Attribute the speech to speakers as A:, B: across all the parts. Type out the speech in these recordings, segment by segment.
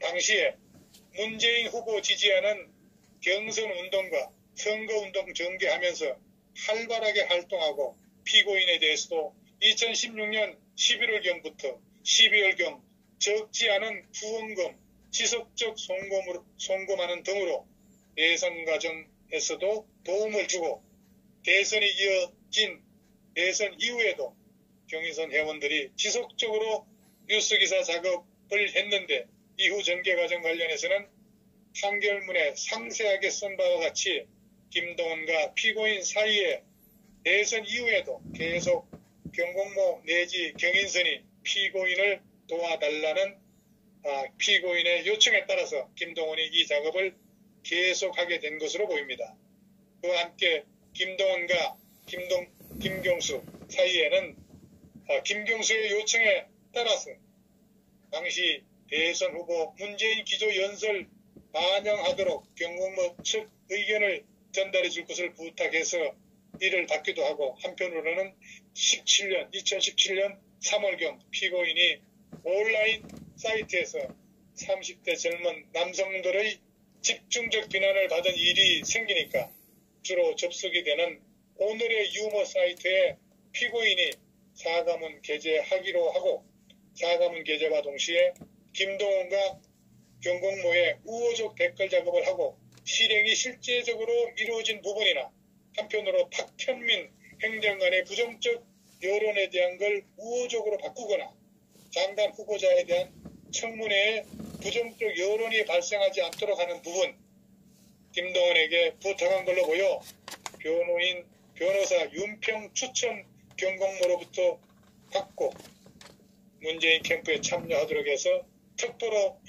A: 당시에 문재인 후보 지지하는 경선운동과 선거운동 전개하면서 활발하게 활동하고 피고인에 대해서도 2016년 11월경부터 12월경 적지 않은 후원금, 지속적 송금하는 등으로 대선 과정에서도 도움을 주고 대선이 이어진 대선 이후에도 경인선 회원들이 지속적으로 뉴스기사 작업을 했는데 이후 전개 과정 관련해서는 판결문에 상세하게 쓴 바와 같이 김동원과 피고인 사이에 대선 이후에도 계속 경공모 내지 경인선이 피고인을 도와달라는 피고인의 요청에 따라서 김동원이 이 작업을 계속하게 된 것으로 보입니다. 그와 함께 김동원과 김경수 사이에는 김경수의 요청에 따라서 당시 대선 후보 문재인 기조 연설 반영하도록 경공모 측 의견을 전달해 줄 것을 부탁해서 이를 받기도 하고 한편으로는 2017년 3월경 피고인이 온라인 사이트에서 30대 젊은 남성들의 집중적 비난을 받은 일이 생기니까 주로 접속이 되는 오늘의 유머 사이트에 피고인이 사과문 게재하기로 하고 사과문 게재와 동시에 김동원과 경공모의 우호적 댓글 작업을 하고 실행이 실제적으로 이루어진 부분이나 한편으로 탁현민 행정관의 부정적 여론에 대한 걸 우호적으로 바꾸거나 장단 후보자에 대한 청문회에 부정적 여론이 발생하지 않도록 하는 부분 김동원에게 부탁한 걸로 보여 변호사 윤평 추천 경공모로부터 받고 문재인 캠프에 참여하도록 해서 특보로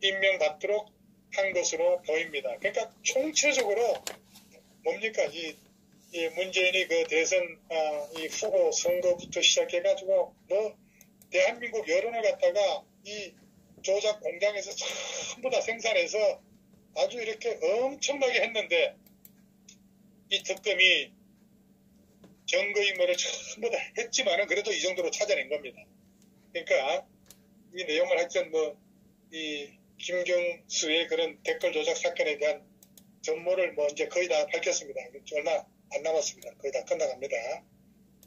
A: 임명받도록 한 것으로 보입니다. 그러니까 총체적으로 뭡니까 이 문재인이 그 대선 이 후보 선거부터 시작해가지고 뭐 대한민국 여론을 갖다가 이 조작 공장에서 전부 다 생산해서 아주 이렇게 엄청나게 했는데 이 특검이 증거인멸을 전부 다 했지만은 그래도 이 정도로 찾아낸 겁니다. 그러니까 이 내용을 하여튼 이 김경수의 그런 댓글 조작 사건에 대한 전모를 이제 거의 다 밝혔습니다. 얼마 안 남았습니다. 거의 다 끝나갑니다.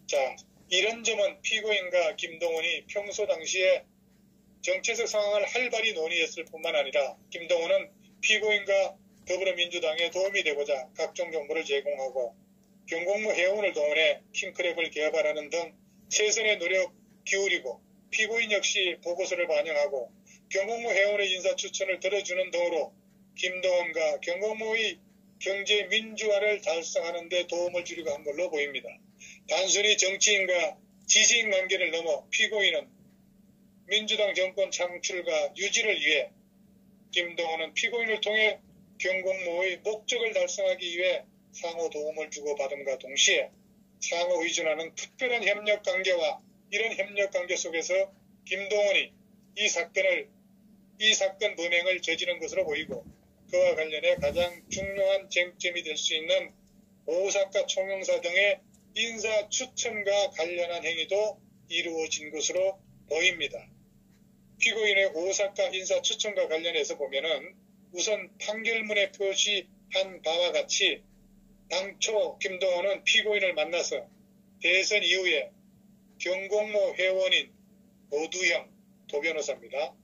A: 자, 이런 점은 피고인과 김동원이 평소 당시에 정치적 상황을 활발히 논의했을 뿐만 아니라 김동원은 피고인과 더불어민주당에 도움이 되고자 각종 정보를 제공하고 경공모 회원을 동원해 킹크랩을 개발하는 등 최선의 노력 기울이고 피고인 역시 보고서를 반영하고 경공모 회원의 인사 추천을 들어주는 등으로 김동원과 경공모의 경제 민주화를 달성하는 데 도움을 주려고 한 걸로 보입니다. 단순히 정치인과 지지인 관계를 넘어 피고인은 민주당 정권 창출과 유지를 위해 김동원은 피고인을 통해 경공모의 목적을 달성하기 위해 상호 도움을 주고받음과 동시에 상호 의존하는 특별한 협력관계와 이런 협력관계 속에서 김동원이 이 사건 범행을 저지른 것으로 보이고 그와 관련해 가장 중요한 쟁점이 될 수 있는 오사카 총영사 등의 인사 추천과 관련한 행위도 이루어진 것으로 보입니다. 피고인의 오사카 인사 추천과 관련해서 보면은 우선 판결문에 표시한 바와 같이 당초 김동원은 피고인을 만나서 대선 이후에 경공모 회원인 노두형 도변호사입니다.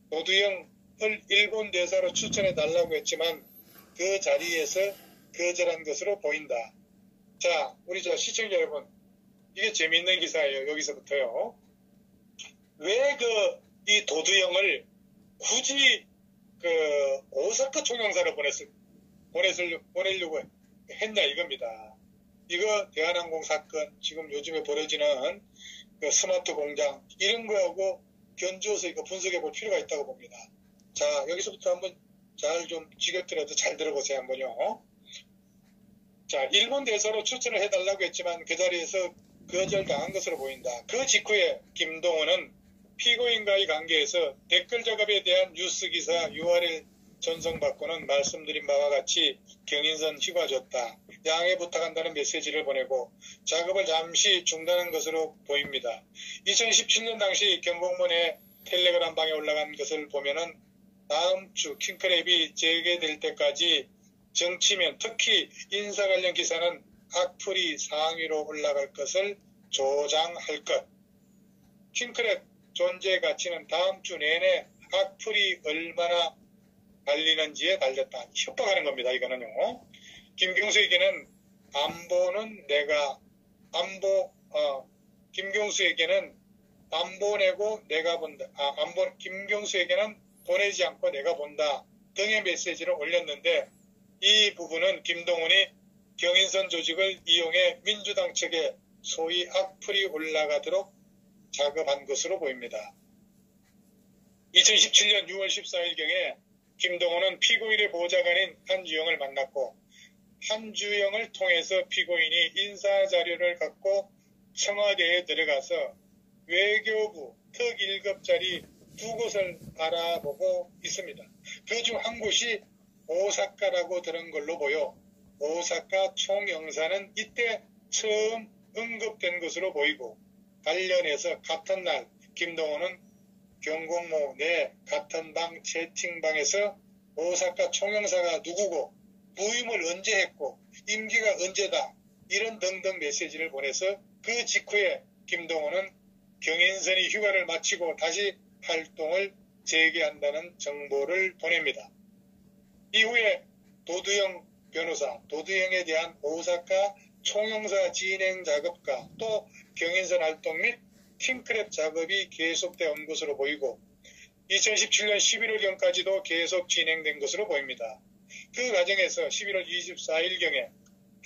A: 노두형을 일본 대사로 추천해 달라고 했지만 그 자리에서 거절한 것으로 보인다. 자, 우리 시청자 여러분, 이게 재밌는 기사예요. 여기서부터요. 왜 이 도두형을 굳이 오사카 총영사로 보내려고 했냐 이겁니다. 이거 대한항공 사건, 지금 요즘에 벌어지는 스마트 공장, 이런 거하고 견주어서 이거 분석해 볼 필요가 있다고 봅니다. 자, 여기서부터 한번 잘 좀 지겹더라도 잘 들어보세요, 한번요. 자, 일본 대사로 추천을 해달라고 했지만 그 자리에서 거절당한 것으로 보인다. 그 직후에 김동원은 피고인과의 관계에서 댓글 작업에 대한 뉴스 기사 URL 전송받고는 말씀드린 바와 같이 경인선 휘가줬다. 양해 부탁한다는 메시지를 보내고 작업을 잠시 중단한 것으로 보입니다. 2017년 당시 경공모 내 텔레그램 방에 올라간 것을 보면은 다음 주 킹크랩이 재개될 때까지 정치면 특히 인사 관련 기사는 악플이 상위로 올라갈 것을 조장할 것. 킹크랩 존재 가치는 다음 주 내내 악플이 얼마나 달리는지에 달렸다. 협박하는 겁니다. 이거는요. 김경수에게는 김경수에게는 안 보내고 내가 본다. 김경수에게는 보내지 않고 내가 본다 등의 메시지를 올렸는데 이 부분은 김동훈이 경인선 조직을 이용해 민주당 측에 소위 악플이 올라가도록 작업한 것으로 보입니다. 2017년 6월 14일경에 김동훈은 피고인의 보좌관인 한주영을 만났고 한주영을 통해서 피고인이 인사자료를 갖고 청와대에 들어가서 외교부 특 1급짜리 두 곳을 알아보고 있습니다. 그중 한 곳이 오사카라고 들은 걸로 보여 오사카 총영사는 이때 처음 언급된 것으로 보이고 관련해서 같은 날 김동훈은 경공모 내 같은 방 채팅방에서 오사카 총영사가 누구고 부임을 언제 했고 임기가 언제다 이런 등등 메시지를 보내서 그 직후에 김동훈은 경인선이 휴가를 마치고 다시 활동을 재개한다는 정보를 보냅니다. 이후에 도두영 변호사, 도두영에 대한 오사카 총영사 진행 작업과 또 경인선 활동 및 킹크랩 작업이 계속된 것으로 보이고 2017년 11월경까지도 계속 진행된 것으로 보입니다. 그 과정에서 11월 24일경에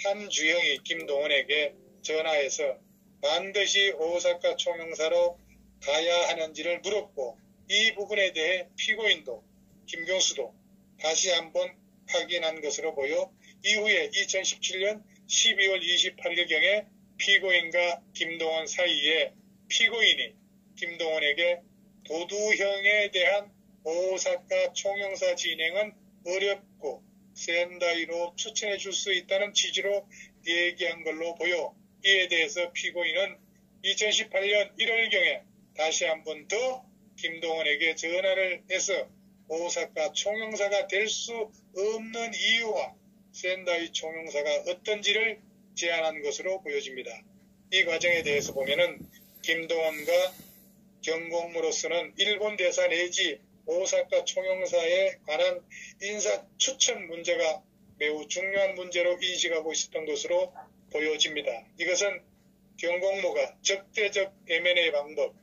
A: 한주영이 김동훈에게 전화해서 반드시 오사카 총영사로 가야 하는지를 물었고 이 부분에 대해 피고인도 김경수도 다시 한번 확인한 것으로 보여 이후에 2017년 12월 28일경에 피고인과 김동훈 사이에 피고인이 김동훈에게 도두형에 대한 오사카 총영사 진행은 어렵고 센다이로 추천해 줄 수 있다는 취지로 얘기한 걸로 보여 이에 대해서 피고인은 2018년 1월경에 다시 한 번 더 김동훈에게 전화를 해서 오사카 총영사가 될 수 없는 이유와 센다이 총영사가 어떤지를 제안한 것으로 보여집니다. 이 과정에 대해서 보면은 김동훈과 경공무로서는 일본 대사 내지 오사카 총영사에 관한 인사 추천 문제가 매우 중요한 문제로 인식하고 있었던 것으로 보여집니다. 이것은 경공모가 적대적 M&A 방법,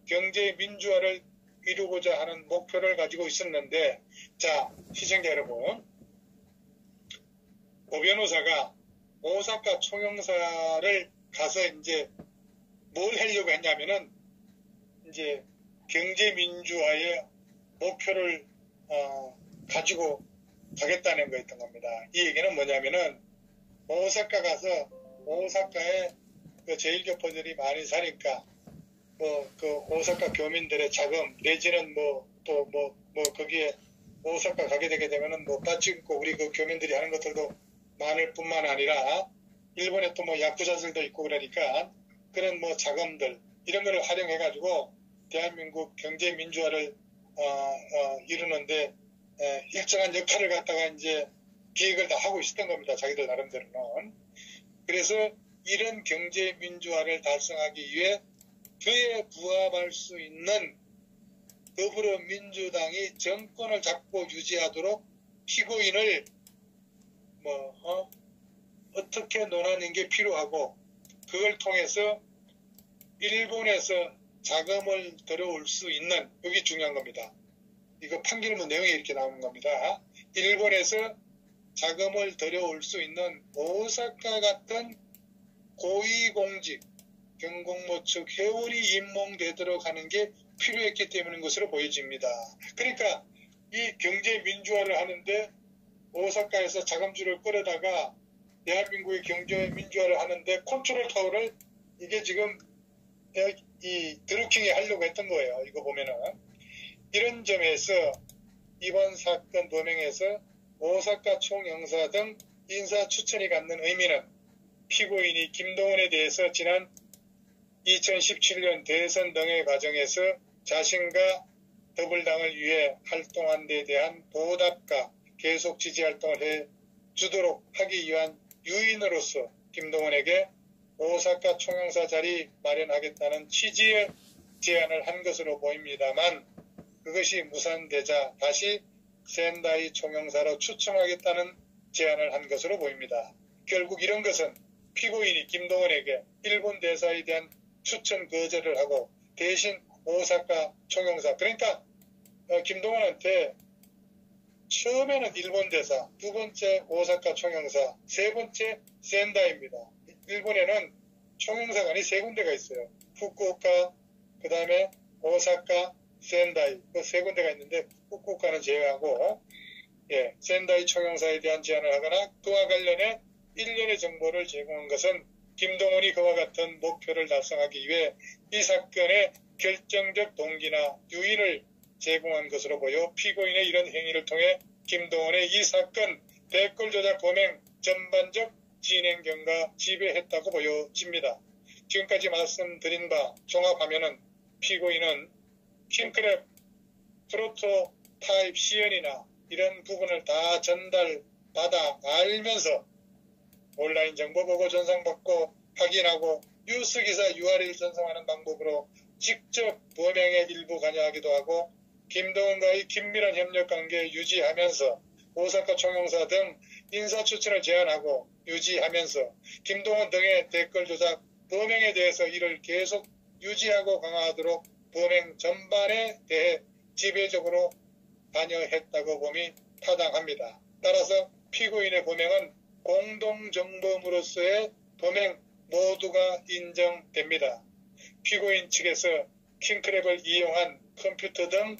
A: 경제 민주화를 이루고자 하는 목표를 가지고 있었는데, 자, 시청자 여러분, 오 변호사가 오사카 총영사를 가서 이제 뭘 하려고 했냐면은 이제 경제 민주화의 목표를 가지고 가겠다는 거였던 겁니다. 이 얘기는 뭐냐면은 오사카 가서 오사카에 그 제1교포들이 많이 사니까 그 오사카 교민들의 자금 내지는 거기에 오사카 가게 되게 되면은 빠찡고 우리 그 교민들이 하는 것들도 많을 뿐만 아니라 일본에 또 야쿠자들도 있고 그러니까 그런 자금들 이런 거를 활용해 가지고 대한민국 경제 민주화를 이루는데 일정한 역할을 갖다가 이제 기획을 다 하고 있었던 겁니다. 자기들 나름대로는. 그래서 이런 경제 민주화를 달성하기 위해 그에 부합할 수 있는 더불어민주당이 정권을 잡고 유지하도록 피고인을 어떻게 논하는 게 필요하고 그걸 통해서 일본에서 자금을 들어올 수 있는 여기 중요한 겁니다. 이거 판결문 내용이 이렇게 나오는 겁니다. 일본에서 자금을 들여올 수 있는 오사카 같은 고위공직 경공모 측 회원이 임명되도록 하는 게 필요했기 때문인 것으로 보여집니다. 그러니까 이 경제 민주화를 하는데 오사카에서 자금줄을 끌어다가 대한민국의 경제 민주화를 하는데 컨트롤 타워를 이게 지금 이 드루킹이 하려고 했던 거예요. 이거 보면은 이런 점에서 이번 사건 범행에서 오사카 총영사 등 인사 추천이 갖는 의미는 피고인이 김동훈에 대해서 지난 2017년 대선 등의 과정에서 자신과 더불당을 위해 활동한 데 대한 보답과 계속 지지활동을 해주도록 하기 위한 유인으로서 김동원에게 오사카 총영사 자리 마련하겠다는 취지의 제안을 한 것으로 보입니다만 그것이 무산되자 다시 센다이 총영사로 추천하겠다는 제안을 한 것으로 보입니다. 결국 이런 것은 피고인이 김동원에게 일본 대사에 대한 추천 거절을 하고 대신 오사카 총영사, 그러니까 김동원한테 처음에는 일본 대사, 두 번째 오사카 총영사, 세 번째 센다이입니다. 일본에는 총영사가 아니 세 군데가 있어요. 후쿠오카, 그 다음에 오사카, 센다이, 그 세 군데가 있는데 후쿠오카는 제외하고 센다이 총영사에 대한 제안을 하거나 그와 관련해 1년의 정보를 제공한 것은 김동원이 그와 같은 목표를 달성하기 위해 이 사건의 결정적 동기나 유인을 제공한 것으로 보여 피고인의 이런 행위를 통해 김동원의 이 사건 댓글 조작 범행 전반적 진행경과 지배했다고 보여집니다. 지금까지 말씀드린 바 종합하면은 피고인은 킹크랩 프로토타입 시연이나 이런 부분을 다 전달받아 알면서 온라인 정보 보고 전송받고 확인하고 뉴스기사 URL 전송하는 방법으로 직접 범행에 일부 관여하기도 하고 김동원과의 긴밀한 협력관계 유지하면서 오사카 총영사 등 인사추천을 제안하고 유지하면서 김동원 등의 댓글 조작 범행에 대해서 이를 계속 유지하고 강화하도록 범행 전반에 대해 지배적으로 관여했다고 봄이 타당합니다. 따라서 피고인의 범행은 공동정범으로서의 범행 모두가 인정됩니다. 피고인 측에서 킹크랩을 이용한 컴퓨터 등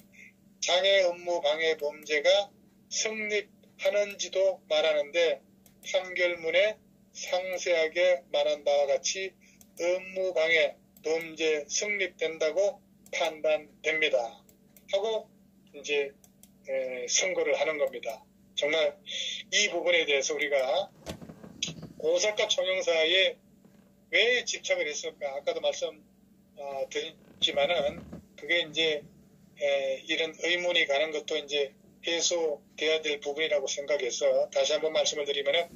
A: 장애 업무 방해 범죄가 성립하는지도 말하는데 판결문에 상세하게 말한 바와 같이 업무 방해 범죄 성립된다고 판단됩니다. 하고 이제 선고를 하는 겁니다. 정말 이 부분에 대해서 우리가 오사카 총영사에 왜 집착을 했을까? 아까도 말씀드렸지만은 그게 이제 이런 의문이 가는 것도 이제 해소돼야 될 부분이라고 생각해서 다시 한번 말씀을 드리면은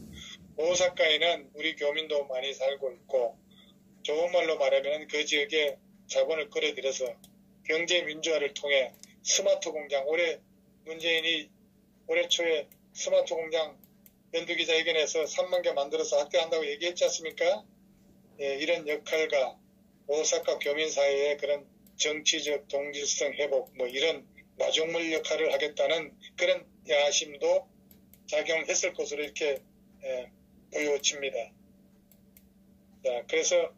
A: 오사카에는 우리 교민도 많이 살고 있고 좋은 말로 말하면 그 지역에 자본을 끌어들여서 경제 민주화를 통해 스마트 공장, 올해 문재인이 올해 초에 스마트 공장 연두기자회견에서 3만 개 만들어서 확대한다고 얘기했지 않습니까? 이런 역할과 오사카 교민사회의 그런 정치적 동질성 회복 뭐 이런 마중물 역할을 하겠다는 그런 야심도 작용했을 것으로 이렇게 보여집니다. 자, 그래서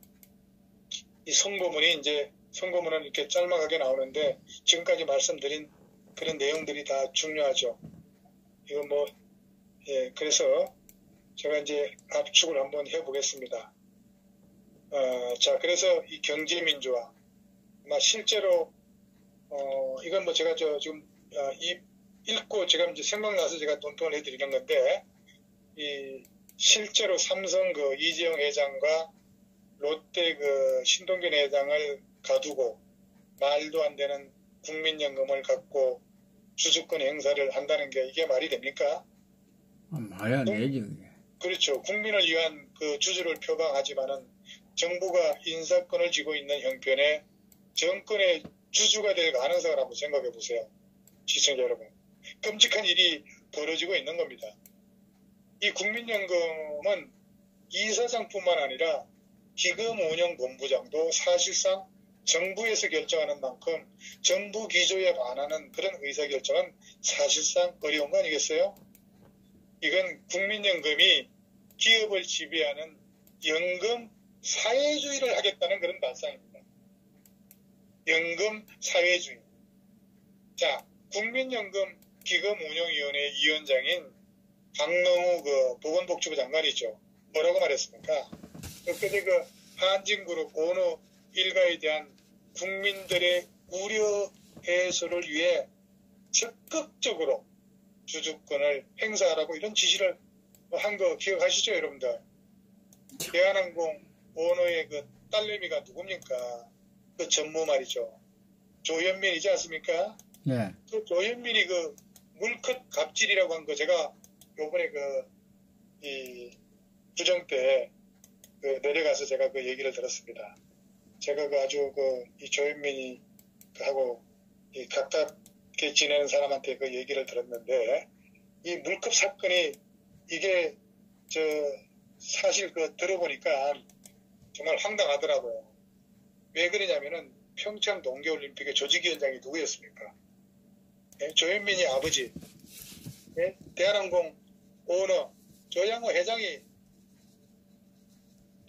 A: 이 선고문은 이렇게 짤막하게 나오는데 지금까지 말씀드린 그런 내용들이 다 중요하죠. 이거 그래서 제가 이제 압축을 한번 해보겠습니다. 자, 그래서 이 경제민주화, 실제로, 이건 제가 지금, 읽고 제가 이제 생각나서 제가 논평을 해드리는 건데, 실제로 삼성 이재용 회장과 롯데 신동균 회장을 가두고 말도 안 되는 국민연금을 갖고 주주권 행사를 한다는 게 이게 말이 됩니까?
B: 말이 안 되지.
A: 그렇죠. 국민을 위한 주주를 표방하지만은 정부가 인사권을 쥐고 있는 형편에 정권의 주주가 될 가능성을 한번 생각해 보세요. 시청자 여러분. 끔찍한 일이 벌어지고 있는 겁니다. 이 국민연금은 이사장뿐만 아니라 기금운영본부장도 사실상 정부에서 결정하는 만큼 정부 기조에 반하는 그런 의사결정은 사실상 어려운 거 아니겠어요? 이건 국민연금이 기업을 지배하는 연금 사회주의를 하겠다는 그런 발상입니다. 연금 사회주의. 자, 국민연금 기금운용위원회 위원장인 강능우 보건복지부 장관이죠. 뭐라고 말했습니까? 그때 한진그룹 오너 일가에 대한 국민들의 우려 해소를 위해 적극적으로 주주권을 행사하라고 이런 지시를 한 거 기억하시죠, 여러분들? 대한항공 오너의 딸내미가 누굽니까? 전무 말이죠. 조현민이지 않습니까?
B: 예.
A: 그 조현민이 그 물컷 갑질이라고 한 거 제가 요번에 이 부정 때 내려가서 제가 그 얘기를 들었습니다. 제가 아주 이 조현민이 하고 이 가깝게 지내는 사람한테 그 얘기를 들었는데 이 물컵 사건이 이게 사실 들어보니까 정말 황당하더라고요. 왜 그러냐면은 평창 동계올림픽의 조직위원장이 누구였습니까? 예? 조현민이 아버지, 예? 대한항공 오너 조양호 회장이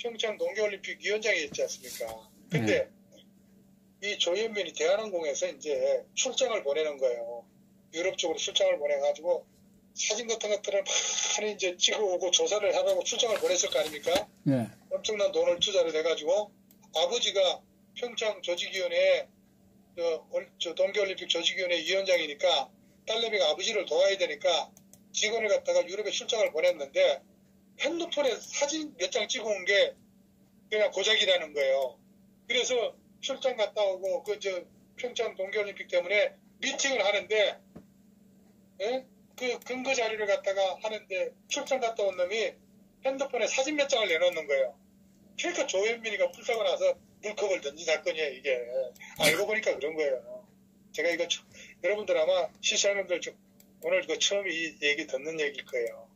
A: 평창 동계올림픽 위원장이었지 않습니까? 근데 이 조현민이 대한항공에서 이제 출장을 보내는 거예요. 유럽 쪽으로 출장을 보내가지고 사진 같은 것들을 많이 이제 찍어오고 조사를 하라고 출장을 보냈을 거 아닙니까?
B: 예.
A: 엄청난 돈을 투자를 해가지고 아버지가 평창 조직위원회 동계올림픽 조직위원회 위원장이니까 딸내미가 아버지를 도와야 되니까 직원을 갖다가 유럽에 출장을 보냈는데 핸드폰에 사진 몇 장 찍어온 게 그냥 고작이라는 거예요. 그래서 출장 갔다 오고 평창 동계올림픽 때문에 미팅을 하는데 예? 그 근거 자료를 갖다가 하는데 출장 갔다 온 놈이 핸드폰에 사진 몇 장을 내놓는 거예요. 그러니까 조현민이가 풀사고 나서 물컵을 던진 사건이에요, 이게. 알고 보니까 그런 거예요. 제가 이거, 여러분들 아마 시청자분들 오늘 처음 이 얘기 듣는 얘기일 거예요.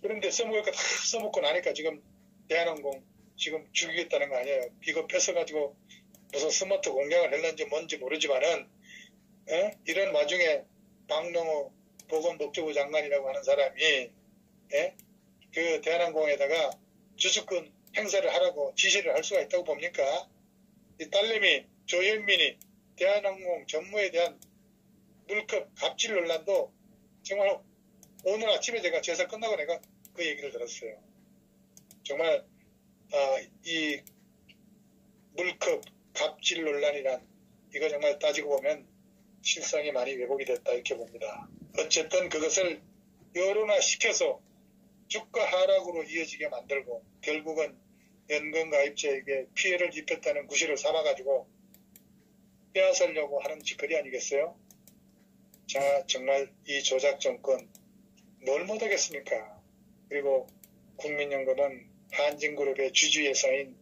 A: 그런데 써먹을 거 다 써먹고 나니까 지금 대한항공 지금 죽이겠다는 거 아니에요. 이거 뺏어가지고 무슨 스마트 공략을 했는지 뭔지 모르지만은, 이런 와중에 박능호 보건복지부 장관이라고 하는 사람이, 그 대한항공에다가 주주권 행사를 하라고 지시를 할 수가 있다고 봅니까? 이 딸내미 조현민이 대한항공 전무에 대한 물컵 갑질 논란도 정말 오늘 아침에 제가 제사 끝나고 내가 그 얘기를 들었어요. 정말 이 물컵 갑질 논란이란 이거 정말 따지고 보면 실상이 많이 왜곡이 됐다 이렇게 봅니다. 어쨌든 그것을 여론화시켜서 주가 하락으로 이어지게 만들고 결국은 연금가입자에게 피해를 입혔다는 구실을 삼아가지고 빼앗으려고 하는 짓거리 아니겠어요? 자, 정말 이 조작 정권 뭘 못하겠습니까? 그리고 국민연금은 한진그룹의 주주회사인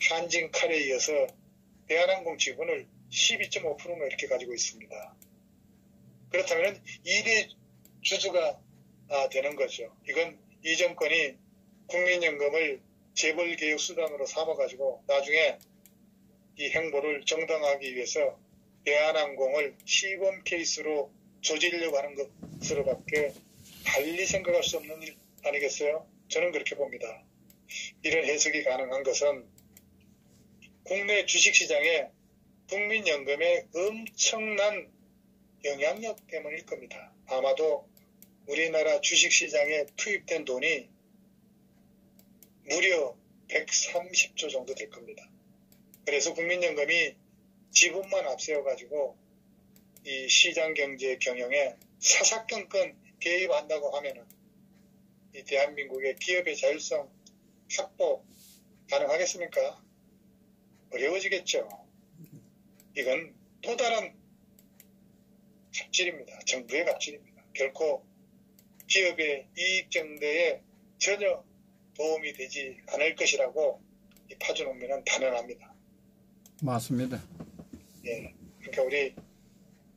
A: 한진칼에 이어서 대한항공 지분을 12.5%가 이렇게 가지고 있습니다. 그렇다면 2대 주주가 되는 거죠. 이건 이 정권이 국민연금을 재벌개혁 수단으로 삼아가지고 나중에 이 행보를 정당화하기 위해서 대한항공을 시범 케이스로 조지려고 하는 것으로밖에 달리 생각할 수 없는 일 아니겠어요? 저는 그렇게 봅니다. 이런 해석이 가능한 것은 국내 주식시장에 국민연금의 엄청난 영향력 때문일 겁니다. 아마도 우리나라 주식시장에 투입된 돈이 무려 130조 정도 될 겁니다. 그래서 국민연금이 지분만 앞세워가지고 이 시장경제 경영에 사사건건 개입한다고 하면은 이 대한민국의 기업의 자율성 확보 가능하겠습니까? 어려워지겠죠. 이건 또 다른 갑질입니다. 정부의 갑질입니다. 결코 기업의 이익 증대에 전혀 도움이 되지 않을 것이라고 이 파주농민은 단언합니다.
B: 맞습니다.
A: 예, 그러니까 우리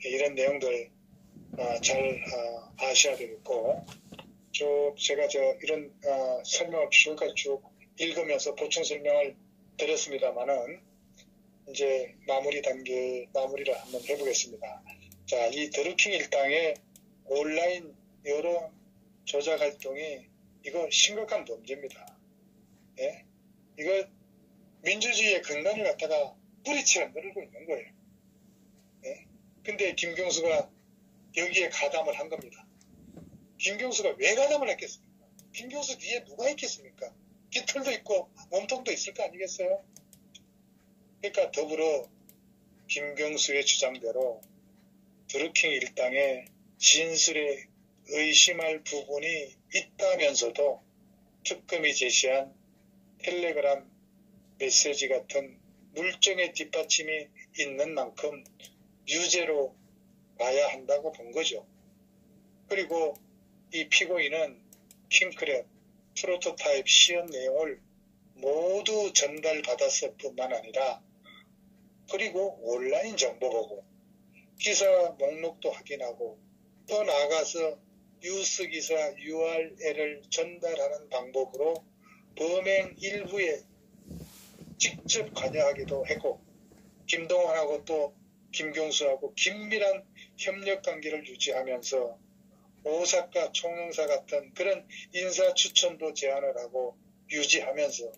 A: 이런 내용들 잘 아셔야 되겠고, 쭉 제가 이런 설명을 지금까지 쭉 읽으면서 보충 설명을 드렸습니다만은 이제 마무리를 한번 해보겠습니다. 자, 이 드루킹 일당의 온라인 여론 조작 활동이 이거 심각한 범죄입니다. 예? 이거 민주주의의 근간을 갖다가 뿌리채 흔들고 있는 거예요. 예? 근데 김경수가 여기에 가담을 한 겁니다. 김경수가 왜 가담을 했겠습니까? 김경수 뒤에 누가 있겠습니까? 깃털도 있고 몸통도 있을 거 아니겠어요? 그러니까 더불어 김경수의 주장대로 드루킹 일당의 진술에 의심할 부분이 있다면서도 특검이 제시한 텔레그램 메시지 같은 물증의 뒷받침이 있는 만큼 유죄로 봐야 한다고 본 거죠. 그리고 이 피고인은 킹크랩 프로토타입 시연 내용을 모두 전달받았을 뿐만 아니라 그리고 온라인 정보 보고 기사 목록도 확인하고 또 나아가서 뉴스 기사 URL을 전달하는 방법으로 범행 일부에 직접 관여하기도 했고 김동완하고 또 김경수하고 긴밀한 협력 관계를 유지하면서 오사카 총영사 같은 그런 인사 추천도 제안을 하고 유지하면서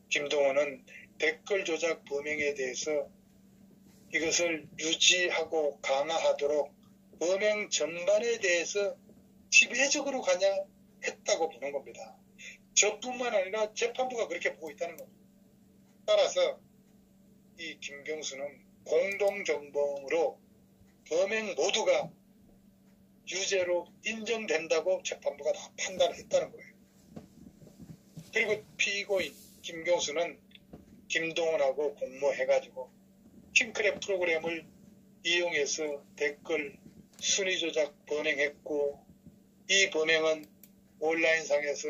A: 김동완은 댓글 조작 범행에 대해서 이것을 유지하고 강화하도록 범행 전반에 대해서 지배적으로 관여했다고 보는 겁니다. 저뿐만 아니라 재판부가 그렇게 보고 있다는 겁니다. 따라서 이 김경수는 공동정범으로 범행 모두가 유죄로 인정된다고 재판부가 다 판단했다는 거예요. 그리고 피고인 김경수는 김동완하고 공모해가지고 킹크랩 프로그램을 이용해서 댓글 순위 조작 범행했고 이 범행은 온라인상에서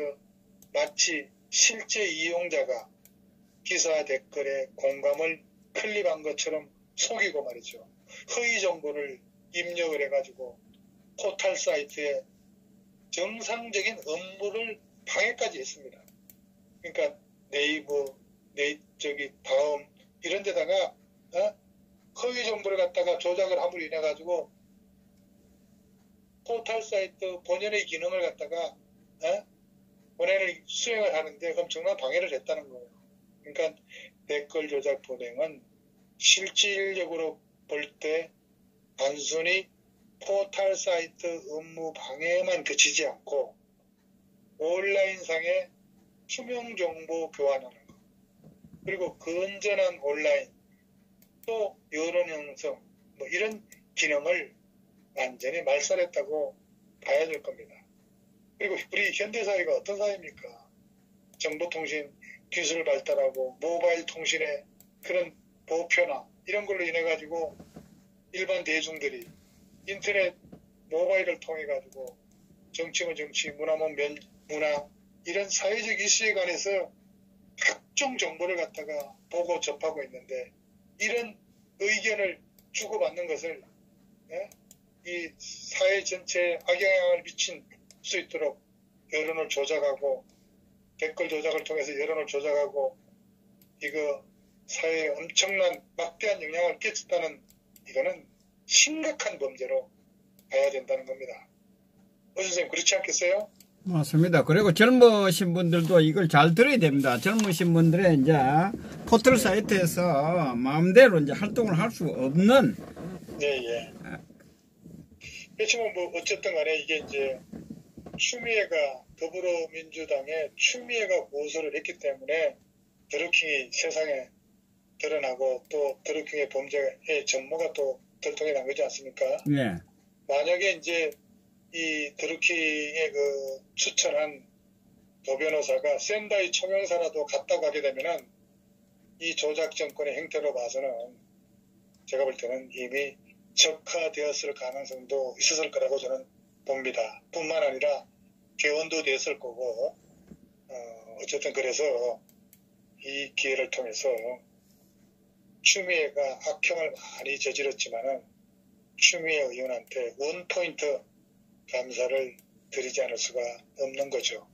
A: 마치 실제 이용자가 기사 댓글에 공감을 클릭한 것처럼 속이고 말이죠. 허위 정보를 입력을 해가지고 포털 사이트에 정상적인 업무를 방해까지 했습니다. 그러니까 네이버, 다음 이런 데다가 허위 정보를 갖다가 조작을 함으로 인해 가지고 포털 사이트 본연의 기능을 갖다가 본연을 수행을 하는데 엄청난 방해를 했다는 거예요. 그러니까 댓글 조작 범행은 실질적으로 볼 때 단순히 포털 사이트 업무 방해만 그치지 않고 온라인상의 투명 정보 교환하는 것, 그리고 건전한 온라인, 또 여론 형성, 뭐 이런 기능을 완전히 말살했다고 봐야 될 겁니다. 그리고 우리 현대사회가 어떤 사회입니까? 정보통신 기술을 발달하고 모바일 통신의 그런 보편화 이런 걸로 인해 가지고 일반 대중들이 인터넷 모바일을 통해 가지고 정치면 정치, 문화면 문화 이런 사회적 이슈에 관해서 각종 정보를 갖다가 보고 접하고 있는데 이런 의견을 주고받는 것을 이 사회 전체에 악영향을 미칠 수 있도록 여론을 조작하고 댓글 조작을 통해서 여론을 조작하고 이거 사회에 엄청난 막대한 영향을 끼쳤다는 이거는 심각한 범죄로 봐야 된다는 겁니다. 선생님 그렇지 않겠어요?
B: 맞습니다. 그리고 젊으신 분들도 이걸 잘 들어야 됩니다. 젊으신 분들의 이제 포털 사이트에서 마음대로 이제 활동을 할 수 없는.
A: 예. 그렇지만 뭐 어쨌든 간에 이게 이제 추미애가 더불어민주당의 추미애가 고소를 했기 때문에 드루킹이 세상에 드러나고 또 드루킹의 범죄의 전모가 또 들통이 난 거지 않습니까?
B: 네.
A: 만약에 이제 이 드루킹의 그 추천한 도 변호사가 샌다이 총영사라도 갔다고 하게 되면은 이 조작 정권의 행태로 봐서는 제가 볼 때는 이미 적화되었을 가능성도 있었을 거라고 저는 봅니다. 뿐만 아니라 개원도 됐을 거고 어쨌든 그래서 이 기회를 통해서 추미애가 악행을 많이 저질렀지만은 추미애 의원한테 원포인트 감사를 드리지 않을 수가 없는 거죠.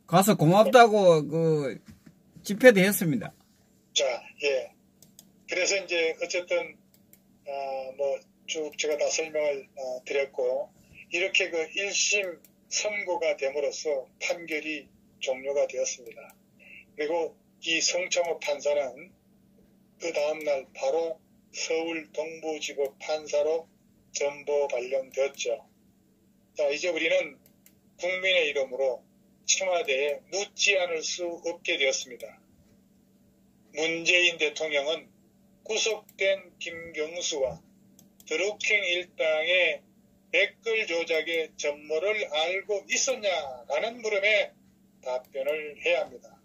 B: 가서 고맙다고 그 집회도 했습니다.
A: 자, 예. 그래서 이제 어쨌든 뭐 쭉 제가 다 설명을 드렸고 이렇게 그 1심 선고가 됨으로써 판결이 종료가 되었습니다. 그리고 이 성창호 판사는 그 다음날 바로 서울 동부지법 판사로 전보 발령되었죠. 자, 이제 우리는 국민의 이름으로 청와대에 묻지 않을 수 없게 되었습니다. 문재인 대통령은 구속된 김경수와 드루킹 일당의 댓글 조작의 전모를 알고 있었냐라는 물음에 답변을 해야 합니다.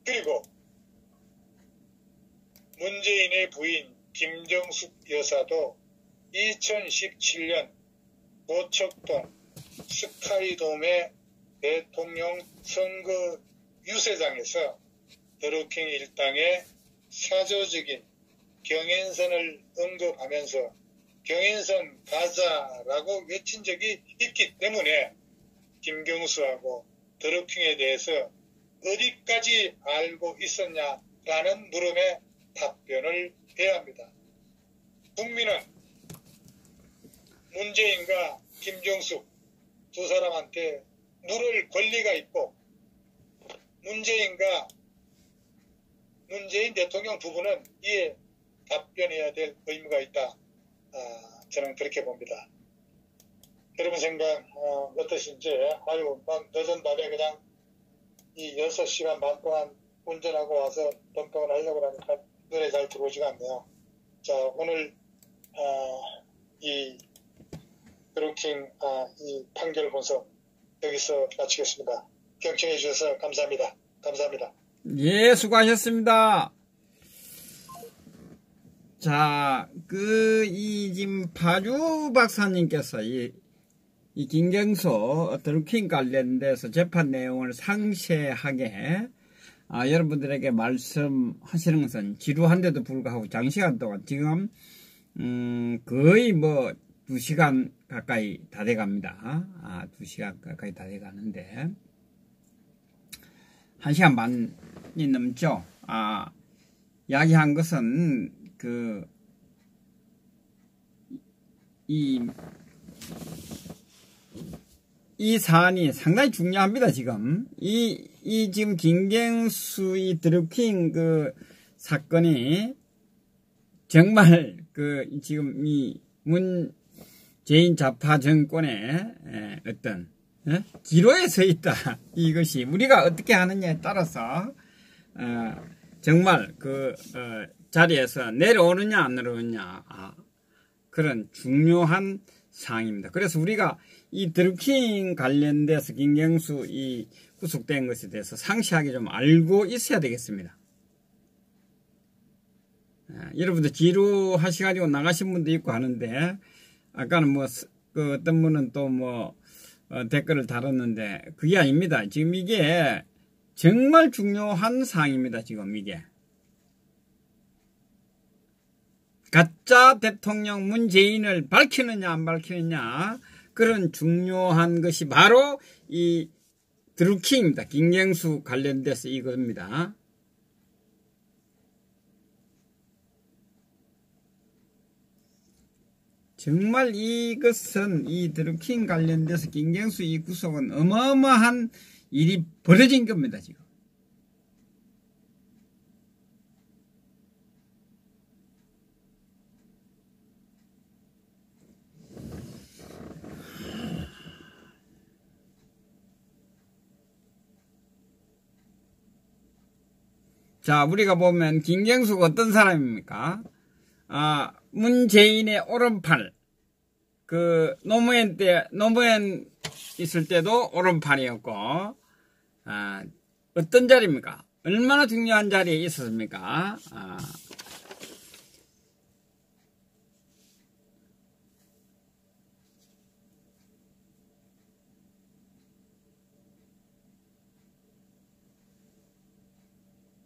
A: 그리고 문재인의 부인 김정숙 여사도 2017년 고척동 스카이돔의 대통령 선거 유세장에서 드루킹 일당의 사조적인 경인선을 언급하면서 경인선 가자라고 외친 적이 있기 때문에 김경수하고 드루킹에 대해서 어디까지 알고 있었냐라는 물음에 답변을 해야 합니다. 국민은 문재인과 김정숙 두 사람한테 물을 권리가 있고 문재인 대통령 부부는 이에 답변해야 될 의무가 있다. 저는 그렇게 봅니다. 여러분 생각 어떠신지. 아유, 막 늦은 밤에 그냥 이 6시간 반 동안 운전하고 와서 뻥뻥을 하려고 하니까 눈에 잘 들어오지가 않네요. 자, 오늘 이 드루킹 이 판결 분석 여기서 마치겠습니다. 경청해 주셔서 감사합니다. 감사합니다.
B: 예, 수고하셨습니다. 자, 지금 파주 박사님께서 이 김경수 드루킹 관련돼서 재판 내용을 상세하게 여러분들에게 말씀하시는 것은 지루한데도 불구하고 장시간 동안 지금 거의 뭐 2시간 가까이 다 돼갑니다. 2시간 가까이 다 돼가는데 1시간 반이 넘죠. 이야기한 것은 이 사안이 상당히 중요합니다. 지금 지금 김경수 드루킹 사건이 정말 지금 이 문재인 좌파 정권의 어떤 기로에 서 있다. 이것이 우리가 어떻게 하느냐에 따라서 정말 자리에서 내려오느냐 안 내려오느냐 그런 중요한 사항입니다. 그래서 우리가 이 드루킹 관련돼서 김경수 구속된 것에 대해서 상세하게 좀 알고 있어야 되겠습니다. 여러분들 지루하셔가지고 나가신 분도 있고 하는데 아까는 어떤 분은 또 댓글을 달았는데 그게 아닙니다. 지금 이게 정말 중요한 사항입니다. 지금 이게 가짜 대통령 문재인을 밝히느냐 안 밝히느냐 그런 중요한 것이 바로 이 드루킹입니다. 김경수 관련돼서 이겁니다. 정말 이것은 이 드루킹 관련돼서 김경수 구속은 어마어마한 일이 벌어진 겁니다. 지금. 자, 우리가 보면 김경수가 어떤 사람입니까? 문재인의 오른팔. 노무현 있을 때도 오른팔이었고, 어떤 자리입니까? 얼마나 중요한 자리에 있었습니까?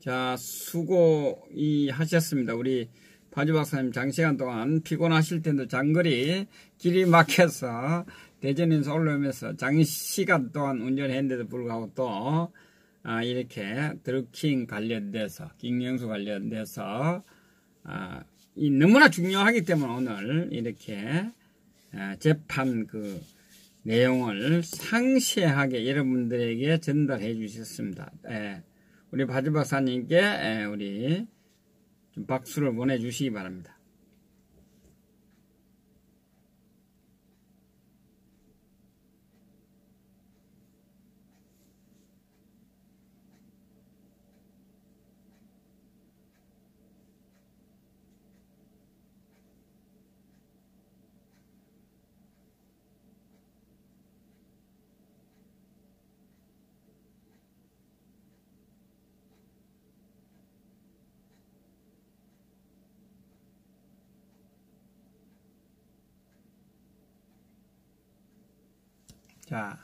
B: 자, 수고 하셨습니다. 우리 파주 박사님 장시간 동안 피곤하실 텐데 장거리 길이 막혀서 대전에서 올라오면서 장시간 동안 운전했는데도 불구하고 또 이렇게 드루킹 관련돼서 김경수 관련돼서 너무나 중요하기 때문에 오늘 이렇게 재판 내용을 상세하게 여러분들에게 전달해 주셨습니다. 우리 파주 박사님께 우리 좀 박수를 보내주시기 바랍니다. 자.